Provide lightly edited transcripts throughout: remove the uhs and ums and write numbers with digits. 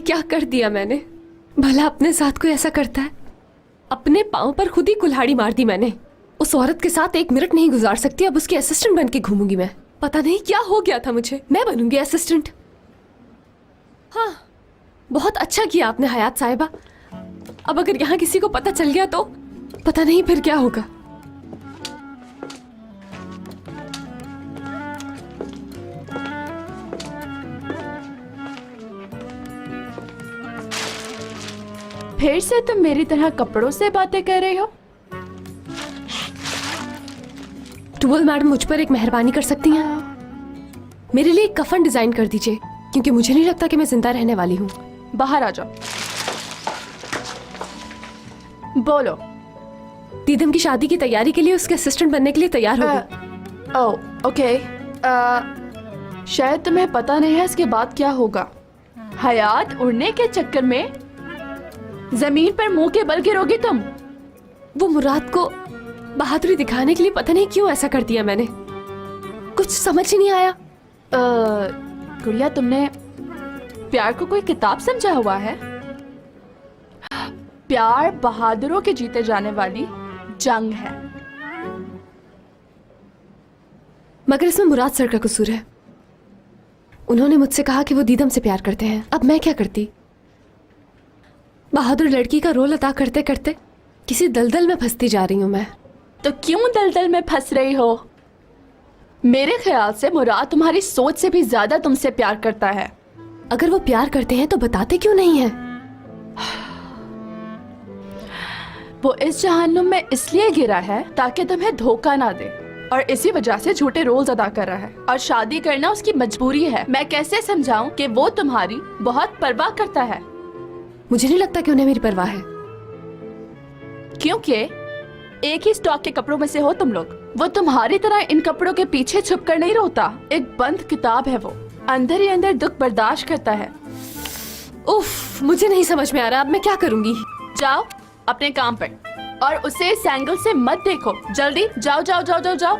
क्या कर दिया मैंने? भला अपने साथ कोई ऐसा करता है? अपने पाँव पर खुद ही कुल्हाड़ी मार दी मैंने। उस औरत के साथ 1 मिनट नहीं गुजार सकती, अब उसकी असिस्टेंट बन के घूमूंगी मैं। पता नहीं क्या हो गया था मुझे, मैं बनूंगी असिस्टेंट। हाँ, बहुत अच्छा किया आपने हयात साहिबा। अब अगर यहाँ किसी को पता चल गया तो पता नहीं फिर क्या होगा। फिर से तुम मेरी तरह कपड़ों से बातें कर रहे हो? टूवल मैडम, मुझ पर एक मेहरबानी कर सकती हैं? मेरे लिए एक कफन डिजाइन कर दीजिए, क्योंकि मुझे नहीं लगता कि मैं जिंदा रहने वाली हूँ। बाहर आ जाओ। बोलो। दीदम की शादी की तैयारी के लिए उसके असिस्टेंट बनने के लिए तैयार हो गई। Oh okay. शायद तुम्हें पता नहीं है इसके बाद क्या होगा। हयात उड़ने के चक्कर में जमीन पर मुंह के बल गिरोगी तुम। वो मुराद को बहादुरी दिखाने के लिए पता नहीं क्यों ऐसा कर दिया मैंने, कुछ समझ ही नहीं आया। गुड़िया, तुमने प्यार को कोई किताब समझा हुआ है? प्यार बहादुरों के जीते जाने वाली जंग है। मगर इसमें मुराद सर का कसूर है। उन्होंने मुझसे कहा कि वो दीदम से प्यार करते हैं। अब मैं क्या करती? बहादुर लड़की का रोल अदा करते करते किसी दलदल में फंसती जा रही हूं मैं। तो क्यों दलदल में फंस रही हो? मेरे ख्याल से मुराद तुम्हारी सोच से भी ज्यादा तुमसे प्यार करता है। अगर वो प्यार करते हैं तो बताते क्यों नहीं है? वो इस जहन्नुम में इसलिए गिरा है ताकि तुम्हें धोखा ना दे, और इसी वजह से झूठे रोल्स अदा कर रहा है। और शादी करना उसकी मजबूरी है। मैं कैसे समझाऊं कि वो तुम्हारी बहुत परवाह करता है? मुझे नहीं लगता कि उन्हें मेरी परवाह है। क्योंकि एक ही स्टॉक के कपड़ों में से हो तुम लोग। वो तुम्हारी तरह इन कपड़ों के पीछे छुप कर नहीं रोता। एक बंद किताब है वो, अंदर ही अंदर दुख बर्दाश्त करता है। उफ, मुझे नहीं समझ में आ रहा अब मैं क्या करूंगी। जाओ अपने काम पर, और उसे इस एंगल से मत देखो। जल्दी जाओ जाओ जाओ जाओ जाओ।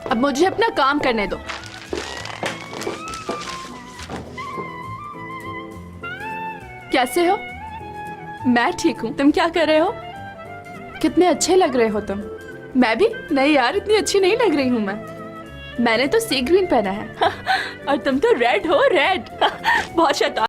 अब मुझे अपना काम करने दो। कैसे हो? मैं ठीक हूँ। तुम क्या कर रहे हो? कितने अच्छे लग रहे हो तुम। मैं भी? नहीं यार, इतनी अच्छी नहीं लग रही हूँ मैंने तो सी ग्रीन पहना है और तुम तो रेड हो, रेड। बहुत शैतान।